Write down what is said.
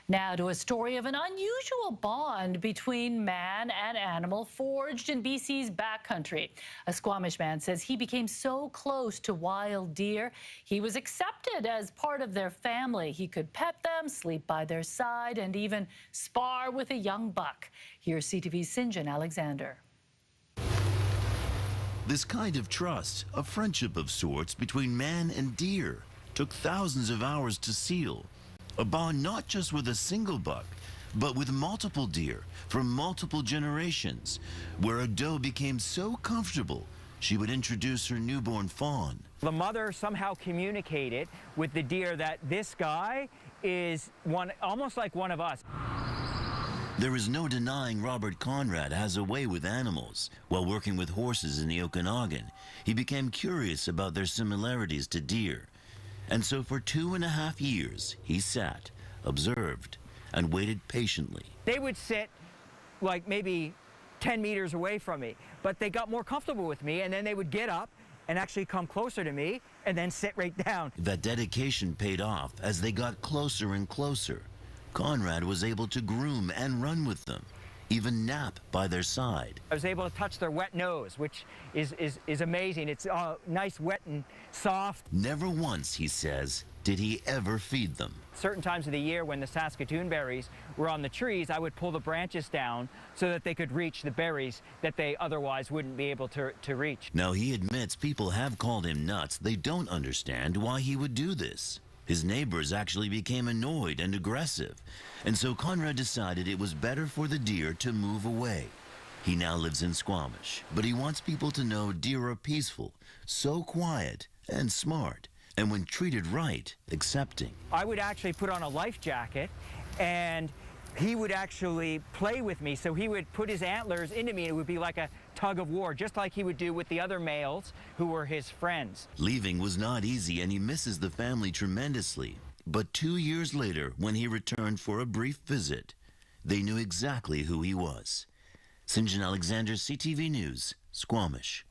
Now to a story of an unusual bond between man and animal forged in BC's backcountry. A Squamish man says he became so close to wild deer, he was accepted as part of their family. He could pet them, sleep by their side, and even spar with a young buck. Here's CTV's Sinjan Alexander. This kind of trust, a friendship of sorts between man and deer, took thousands of hours to seal. A bond not just with a single buck, but with multiple deer from multiple generations, where a doe became so comfortable she would introduce her newborn fawn. The mother somehow communicated with the deer that this guy is almost like one of us. There is no denying Robert Conrad has a way with animals. While working with horses in the Okanagan, he became curious about their similarities to deer. And so for 2.5 years, he sat, observed, and waited patiently. They would sit like maybe 10 meters away from me, but they got more comfortable with me, and then they would get up and actually come closer to me and then sit right down. That dedication paid off as they got closer and closer. Conrad was able to groom and run with them, even nap by their side. I was able to touch their wet nose, which is amazing. It's nice, wet, and soft. Never once, he says, did he ever feed them. Certain times of the year when the Saskatoon berries were on the trees, I would pull the branches down so that they could reach the berries that they otherwise wouldn't be able to reach. Now, he admits people have called him nuts. They don't understand why he would do this. His neighbors actually became annoyed and aggressive, and so Conrad decided it was better for the deer to move away. He now lives in Squamish, but he wants people to know deer are peaceful, so quiet and smart, and when treated right, accepting. I would actually put on a life jacket, and he would actually play with me. So he would put his antlers into me, and it would be like a tug of war, just like he would do with the other males who were his friends. Leaving was not easy, and he misses the family tremendously. But 2 years later, when he returned for a brief visit, they knew exactly who he was. Sinjan Alexander, CTV News, Squamish.